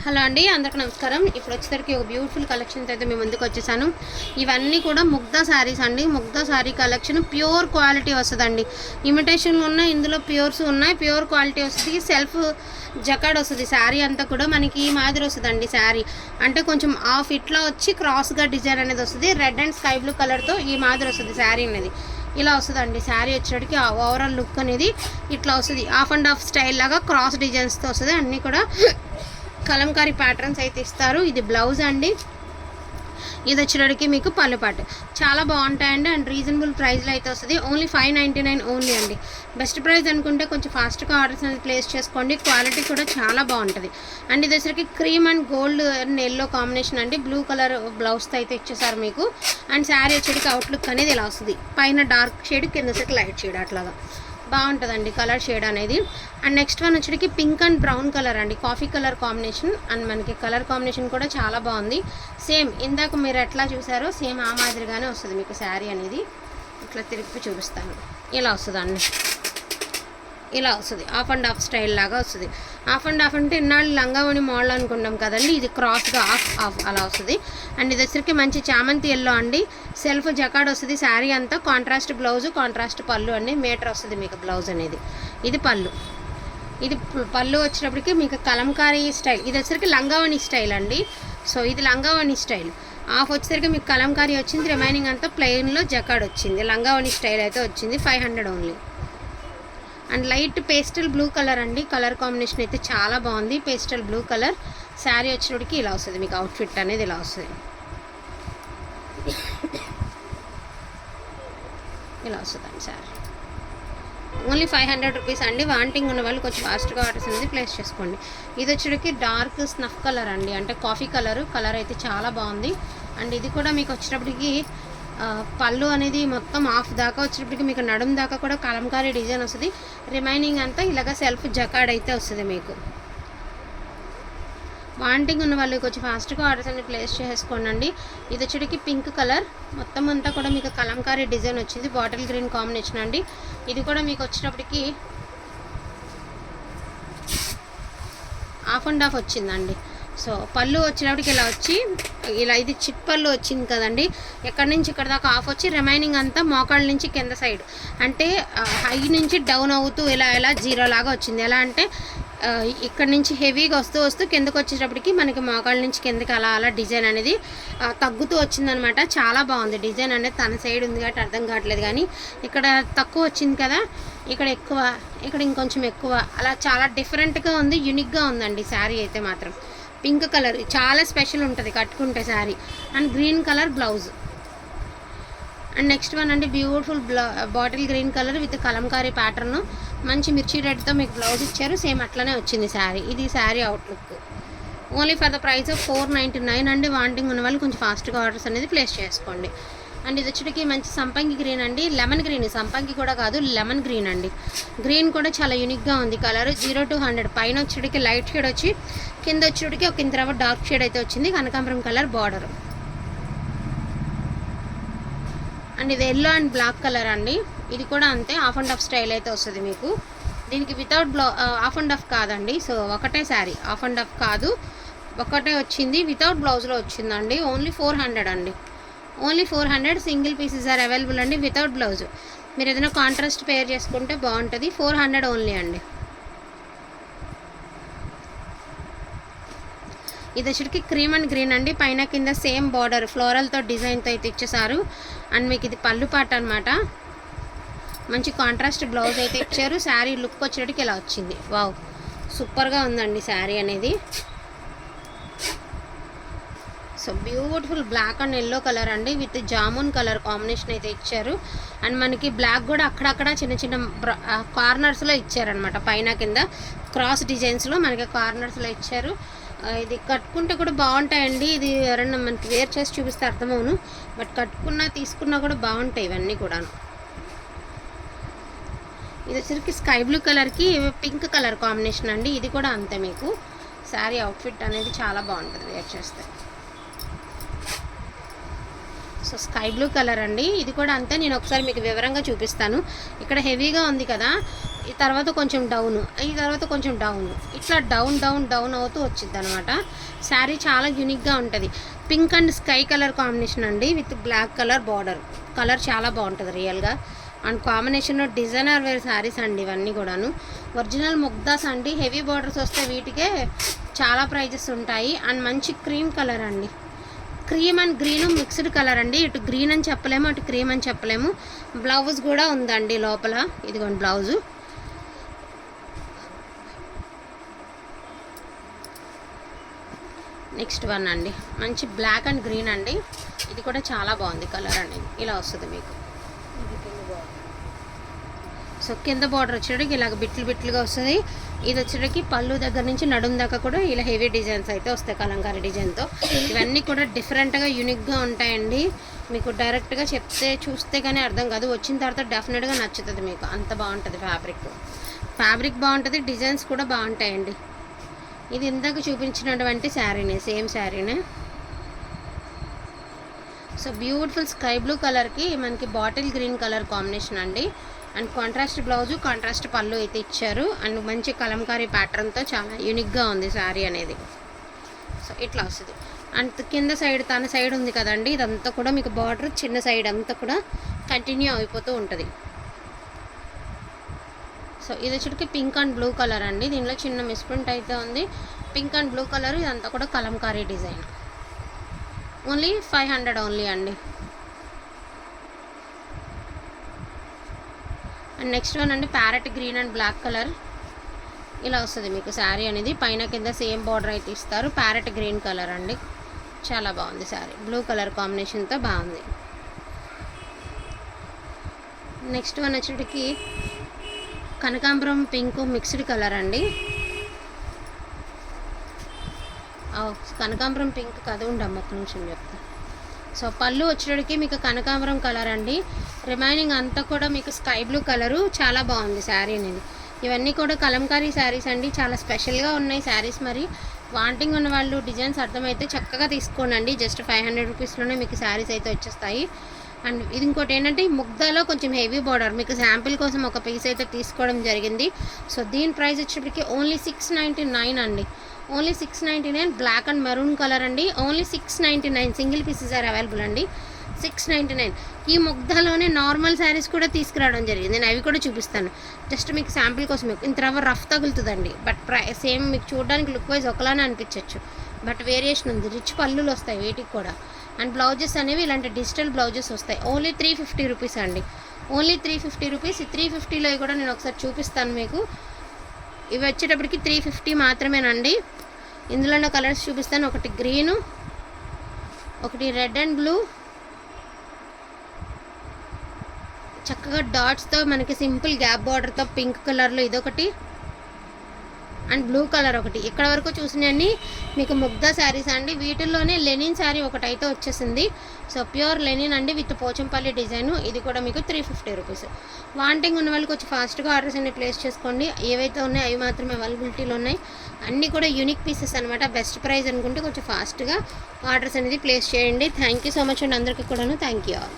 Hello అండి, అందరికీ నమస్కారం. ఇప్పుడు వచ్చేసరికి ఒక బ్యూటిఫుల్ కలెక్షన్స్ అయితే మేము ముందుకు వచ్చేసాను. ఇవన్నీ కూడా ముగ్ధా శారీస్ అండి. ముగ్ధా శారీ కలెక్షన్ ప్యూర్ క్వాలిటీ వస్తుందండి. ఇమిటేషన్లు ఉన్నాయి, ఇందులో ప్యూర్స్ ఉన్నాయి. ప్యూర్ క్వాలిటీ వస్తుంది. సెల్ఫ్ జకాడ్ వస్తుంది. శారీ అంతా కూడా మనకి ఈ మాదిరి వస్తుందండి. శారీ అంటే కొంచెం హాఫ్ ఇట్లా వచ్చి క్రాస్గా డిజైన్ అనేది వస్తుంది. రెడ్ అండ్ స్కై బ్లూ కలర్తో ఈ మాదిరి వస్తుంది శారీ అనేది. ఇలా వస్తుందండి. శారీ వచ్చేటికి ఓవరాల్ లుక్ అనేది ఇట్లా వస్తుంది. హాఫ్ అండ్ హాఫ్ స్టైల్ లాగా క్రాస్ డిజైన్స్తో వస్తుంది. అన్నీ కూడా కలంకారీ ప్యాటర్న్స్ అయితే ఇస్తారు. ఇది బ్లౌజ్ అండి. ఇది వచ్చేటికి మీకు పళ్ళు పాటు చాలా బాగుంటాయండి. అండ్ రీజనబుల్ ప్రైస్లో అయితే వస్తుంది. ఓన్లీ 599 ఓన్లీ అండి. బెస్ట్ ప్రైస్ అనుకుంటే కొంచెం ఫాస్ట్గా ఆర్డర్స్ అనేది ప్లేస్ చేసుకోండి. క్వాలిటీ కూడా చాలా బాగుంటుంది. అండ్ ఇది వచ్చేసరికి cream and gold and yellow combination అండి. బ్లూ కలర్ బ్లౌజ్తో అయితే ఇచ్చేసారు మీకు. అండ్ శారీ వచ్చేటికి అవుట్లుక్ అనేది ఇలా వస్తుంది. పైన డార్క్ షేడ్, కింద సైడ్ లైట్ షేడ్ అట్లాగా బాగుంటుందండి కలర్ షేడ్ అనేది. అండ్ నెక్స్ట్ వన్ వచ్చేటికి పింక్ అండ్ బ్రౌన్ కలర్ అండి. Coffee colour combination. అండ్ మనకి కలర్ కాంబినేషన్ కూడా చాలా బాగుంది. సేమ్ ఇందాక మీరు ఎట్లా చూసారో సేమ్ ఆ మాదిరిగానే వస్తుంది మీకు శారీ అనేది. ఇట్లా తిరిగి చూపిస్తాను. ఇలా వస్తుందండి. ఇలా వస్తుంది. హాఫ్ అండ్ హాఫ్ స్టైల్ లాగా వస్తుంది. హాఫ్ అండ్ హాఫ్ అంటే ఇన్నాళ్ళు లంగావని మోడల్ అనుకుంటాం కదండి. ఇది క్రాస్గా హాఫ్ అలా వస్తుంది. అండ్ ఇది వచ్చరికి మంచి చామంతి ఎల్లో అండి. సెల్ఫ్ జకాడ్ వస్తుంది. శారీ అంతా కాంట్రాస్ట్ బ్లౌజ్, కాంట్రాస్ట్ పళ్ళు అండి. మీటర్ వస్తుంది మీకు బ్లౌజ్ అనేది. ఇది పళ్ళు. ఇది పళ్ళు వచ్చేటప్పటికి మీకు కలంకారీ స్టైల్. ఇది వచ్చరికి లంగావని స్టైల్ అండి. సో ఇది లంగావని స్టైల్. హాఫ్ వచ్చేసరికి మీకు కలంకారీ వచ్చింది. రిమైనింగ్ అంతా ప్లెయిన్లో జకాడ్ వచ్చింది. లంగావని స్టైల్ అయితే వచ్చింది. 500 only. And light pastel blue colour అండి. కలర్ కాంబినేషన్ అయితే చాలా బాగుంది. Pastel blue colour. శారీ వచ్చేటికి ఇలా వస్తుంది మీకు. అవుట్ఫిట్ అనేది ఇలా వస్తుంది. ఇలా వస్తుందండి శారీ. ఓన్లీ 500 రూపీస్ అండి. వాంటింగ్ ఉన్న వాళ్ళు కొంచెం ఫాస్ట్గా ఆర్డర్స్ అనేది ప్లేస్ చేసుకోండి. ఇది వచ్చేటికి డార్క్ స్నఫ్ కలర్ అండి. అంటే కాఫీ కలర్ అయితే చాలా బాగుంది. అండ్ ఇది కూడా మీకు వచ్చేటప్పటికి పళ్ళు అనేది మొత్తం హాఫ్ దాకా వచ్చేటప్పటికి మీకు నడుము దాకా కూడా కలంకారీ డిజైన్ వస్తుంది. రిమైనింగ్ అంతా ఇలాగ సెల్ఫ్ జకాడ్ అయితే వస్తుంది మీకు. వాంటింగ్ ఉన్న వాళ్ళు కొంచెం ఫాస్ట్గా ఆర్డర్స్ అన్ని ప్లేస్ చేసుకోండి. ఇది వచ్చేటికి పింక్ కలర్. మొత్తం అంతా కూడా మీకు కలంకారీ డిజైన్ వచ్చింది. బాటిల్ గ్రీన్ కాంబినేషన్ అండి. ఇది కూడా మీకు వచ్చేటప్పటికి హాఫ్ అండ్ హాఫ్ వచ్చిందండి. సో పళ్ళు వచ్చేటప్పటికి ఇలా వచ్చి ఇలా ఇది చిట్ పళ్ళు వచ్చింది కదండి. ఎక్కడి నుంచి ఇక్కడ దాకా హాఫ్ వచ్చి రిమైనింగ్ అంతా మోకాళ్ళ నుంచి కింద సైడ్ అంటే హై నుంచి డౌన్ అవుతూ ఇలా జీరో లాగా వచ్చింది. ఎలా అంటే ఇక్కడ నుంచి హెవీగా వస్తూ కిందకు వచ్చేటప్పటికి మనకి మోకాళ్ళ నుంచి కిందకి అలా డిజైన్ అనేది తగ్గుతూ వచ్చిందనమాట. చాలా బాగుంది డిజైన్ అనేది. తన సైడ్ ఉంది కాబట్టి అర్థం కావట్లేదు, కానీ ఇక్కడ తక్కువ వచ్చింది కదా, ఇక్కడ ఎక్కువ, ఇక్కడ ఇంకొంచెం ఎక్కువ, అలా చాలా డిఫరెంట్గా ఉంది. యూనిక్గా ఉందండి శారీ అయితే మాత్రం. పింక్ కలర్ చాలా స్పెషల్ ఉంటుంది కట్టుకుంటే sari. And green colour blouse. And next one అండి beautiful bottle green colour with Kalamkari pattern. మంచి మిర్చి రెడ్తో మీకు బ్లౌజ్ ఇచ్చారు. సేమ్ అట్లనే వచ్చింది శారీ. ఇది sari outlook. Only for the price of 499 అండి. వాంటింగ్ ఉన్న వాళ్ళు కొంచెం ఫాస్ట్గా ఆర్డర్స్ అనేది ప్లేస్ చేసుకోండి. అండ్ ఇది వచ్చేటికి మంచి సంపంగి గ్రీన్ అండి. Lemon green. సంపంగి కూడా కాదు, లెమన్ గ్రీన్ అండి. గ్రీన్ కూడా చాలా యూనిక్గా ఉంది కలర్. 0 to 100. పైన వచ్చేటికి లైట్ షేడ్ వచ్చి కింద వచ్చేటికి ఒక ఇంత డార్క్ షేడ్ అయితే వచ్చింది. కనకాంబరం కలర్ బార్డర్. అండ్ ఇది ఎల్లో అండ్ బ్లాక్ కలర్ అండి. ఇది కూడా అంతే. హాఫ్ అండ్ హాఫ్ స్టైల్ అయితే వస్తుంది మీకు. దీనికి వితౌట్ హాఫ్ అండ్ హాఫ్ కాదండి. సో ఒకటే శారీ, హాఫ్ అండ్ హాఫ్ కాదు, ఒకటే వచ్చింది. వితౌట్ బ్లౌజ్లో వచ్చిందండి. ఓన్లీ 400 అండి. Only 400. Single pieces are available అండి వితౌట్ బ్లౌజ్. మీరు ఏదైనా కాంట్రాస్ట్ పేర్ చేసుకుంటే బాగుంటుంది. 400 ఓన్లీ అండి. ఇది వచ్చేటికి క్రీమ్ అండ్ గ్రీన్ అండి. పైన కింద సేమ్ బార్డర్ ఫ్లోరల్తో డిజైన్తో అయితే ఇచ్చేసారు. అండ్ మీకు ఇది పళ్ళు పాట అనమాట. మంచి కాంట్రాస్ట్ బ్లౌజ్ అయితే ఇచ్చారు. శారీ లుక్ వచ్చేటికి ఇలా వచ్చింది. వావ్, సూపర్గా ఉందండి శారీ అనేది. So beautiful black and yellow colour అండి విత్ జామున్ కలర్ కాంబినేషన్ అయితే ఇచ్చారు. అండ్ మనకి బ్లాక్ కూడా అక్కడక్కడ చిన్న కార్నర్స్లో ఇచ్చారనమాట. పైన కింద క్రాస్ డిజైన్స్లో మనకి కార్నర్స్లో ఇచ్చారు. ఇది కట్టుకుంటే కూడా బాగుంటాయండి. ఇది ఎవరన్నా మనకి వేర్ చేసి చూపిస్తే అర్థమవును, బట్ కట్టుకున్నా తీసుకున్నా కూడా బాగుంటాయి ఇవన్నీ కూడా. ఇది వచ్చరికి స్కై బ్లూ కలర్కి పింక్ కలర్ కాంబినేషన్ అండి. ఇది కూడా అంతే మీకు. శారీ అవుట్ఫిట్ అనేది చాలా బాగుంటుంది వేర్ చేస్తే. సో స్కై బ్లూ కలర్ అండి. ఇది కూడా అంతే. నేను ఒకసారి మీకు వివరంగా చూపిస్తాను. ఇక్కడ హెవీగా ఉంది కదా, ఈ తర్వాత కొంచెం డౌను, ఈ తర్వాత కొంచెం డౌను, ఇట్లా డౌన్ డౌన్ డౌన్ అవుతూ వచ్చింది అనమాట. శారీ చాలా యూనిక్గా ఉంటుంది. Pink and sky colour combination అండి, with black colour border. Colour చాలా బాగుంటుంది రియల్గా. అండ్ కాంబినేషన్లో డిజైనర్ వేర్ శారీస్ అండి ఇవన్నీ కూడాను. ఒరిజినల్ ముగ్దాస్ అండి. హెవీ బార్డర్స్ వస్తే వీటికే చాలా ప్రైజెస్ ఉంటాయి. అండ్ మంచి క్రీమ్ కలర్ అండి. Cream and green mixed colour అండి. ఇటు గ్రీన్ అని చెప్పలేము, అటు క్రీమ్ అని చెప్పలేము. బ్లౌజ్ కూడా ఉందండి లోపల. ఇదిగోండి బ్లౌజు. నెక్స్ట్ వన్ అండి, మంచి బ్లాక్ అండ్ గ్రీన్ అండి. ఇది కూడా చాలా బాగుంది కలర్ అండి. ఇలా వస్తుంది మీకు. సో కింద బార్డర్ వచ్చేటికి ఇలాగ బిట్లు బిట్లుగా వస్తుంది. ఇది వచ్చేటికి పళ్ళు దగ్గర నుంచి నడుము దాకా కూడా ఇలా హెవీ డిజైన్స్ అయితే వస్తాయి కలంకారీ డిజైన్తో. ఇవన్నీ కూడా డిఫరెంట్గా యూనిక్గా ఉంటాయండి. మీకు డైరెక్ట్గా చెప్తే చూస్తే కానీ అర్థం కాదు, వచ్చిన తర్వాత డెఫినెట్గా నచ్చుతుంది మీకు. అంత బాగుంటుంది ఫ్యాబ్రిక్ బాగుంటుంది, డిజైన్స్ కూడా బాగుంటాయండి. ఇది ఇందాక చూపించినటువంటి శారీనే, సేమ్ శారీనే. సో బ్యూటిఫుల్ స్కై బ్లూ కలర్కి మనకి బాటిల్ గ్రీన్ కలర్ కాంబినేషన్ అండి. And contrast blouse, contrast pallu అయితే ఇచ్చారు. అండ్ మంచి కలంకారీ ప్యాటర్న్తో చాలా యూనిక్గా ఉంది శారీ అనేది. సో ఇట్లా వస్తుంది. అండ్ కింద సైడ్ తన సైడ్ ఉంది కదండి, ఇదంతా కూడా మీకు బార్డర్ చిన్న సైడ్ అంతా కూడా కంటిన్యూ అయిపోతూ ఉంటుంది. సో ఇది వచ్చేటికి పింక్ అండ్ బ్లూ కలర్ అండి. దీనిలో చిన్న మిస్ప్రింట్ అయితే ఉంది. పింక్ అండ్ బ్లూ కలర్, ఇదంతా కూడా కలంకారీ డిజైన్. ఓన్లీ 500 ఓన్లీ అండి. అండ్ నెక్స్ట్ వన్ అండి, parrot green and black colour. ఇలా వస్తుంది మీకు శారీ అనేది. పైన కింద సేమ్ బార్డర్ అయితే ఇస్తారు. ప్యారెట్ గ్రీన్ కలర్ అండి, చాలా బాగుంది శారీ. బ్లూ కలర్ కాంబినేషన్తో బాగుంది. నెక్స్ట్ వన్ వచ్చేటికి కనకాంబరం పింక్ మిక్స్డ్ కలర్ అండి. కనకాంబరం పింక్ కదా, ఉండమ్మ ఒక్క నిమిషం చెప్తా. సో పళ్ళు వచ్చేటికి మీకు కనకాంబరం కలర్ అండి. రిమైనింగ్ అంతా కూడా మీకు స్కై బ్లూ కలరు. చాలా బాగుంది శారీ అనేది. ఇవన్నీ కూడా కలంకారీ శారీస్ అండి. చాలా స్పెషల్గా ఉన్నాయి శారీస్. మరి వాంటింగ్ ఉన్న వాళ్ళు డిజైన్స్ అర్థమైతే చక్కగా తీసుకోండి. జస్ట్ 500 రూపీస్లోనే మీకు శారీస్ అయితే వచ్చేస్తాయి. అండ్ ఇది ఇంకోటి ఏంటంటే, ఈ ముగ్దాలో కొంచెం హెవీ బార్డర్ మీకు శాంపిల్ కోసం ఒక పీస్ అయితే తీసుకోవడం జరిగింది. సో దీని ప్రైస్ వచ్చేప్పటికి ఓన్లీ 699 అండి. Only 699. Black and maroon colour అండి. Only 699. Single pieces are available అండి. 699. ఈ ముగ్దాలోనే నార్మల్ శారీస్ కూడా తీసుకురావడం జరిగింది. నేను అవి కూడా చూపిస్తాను. జస్ట్ మీకు శాంపిల్ కోసం. మీకు ఇంత రఫ్ తగులుతుందండి. బట్ సేమ్ మీకు చూడడానికి లుక్ వైజ్ ఒకలానే అనిపించవచ్చు, బట్ వేరియేషన్ ఉంది. రిచ్ పళ్ళులు వస్తాయి వీటికి కూడా. అండ్ బ్లౌజెస్ అనేవి ఇలాంటి డిజిటల్ బ్లౌజెస్ వస్తాయి. ఓన్లీ 350 రూపీస్ అండి. Only 350 rupees. ఈ 350లో కూడా నేను ఒకసారి చూపిస్తాను మీకు. ఇవి వచ్చేటప్పటికి 350 మాత్రమేనండి. ఇందులో కలర్స్ చూపిస్తాను. ఒకటి గ్రీను, ఒకటి రెడ్ అండ్ బ్లూ, చక్కగా డాట్స్తో మనకి సింపుల్ గ్యాప్ బార్డర్తో పింక్ కలర్లో ఇదొకటి, అండ్ బ్లూ కలర్ ఒకటి. ఇక్కడ వరకు చూసినవన్నీ మీకు ముగ్దా శారీస్ అండి. వీటిల్లోనే లెనిన్ శారీ ఒకటి అయితే వచ్చేసింది. సో ప్యూర్ లెనిన్ అండి, విత్ పోచంపల్లి డిజైను. ఇది కూడా మీకు 350 రూపీస్. వాంటింగ్ ఉన్న వాళ్ళకి కొంచెం ఫాస్ట్గా ఆర్డర్స్ అన్ని ప్లేస్ చేసుకోండి. ఏవైతే ఉన్నాయో అవి మాత్రమే అవైలబిలిటీలో ఉన్నాయి. అన్నీ కూడా యూనిక్ పీసెస్ అనమాట. బెస్ట్ ప్రైస్ అనుకుంటే కొంచెం ఫాస్ట్గా ఆర్డర్స్ అనేది ప్లేస్ చేయండి. థ్యాంక్ యూ సో మచ్ అండి అందరికీ కూడాను. Thank you all.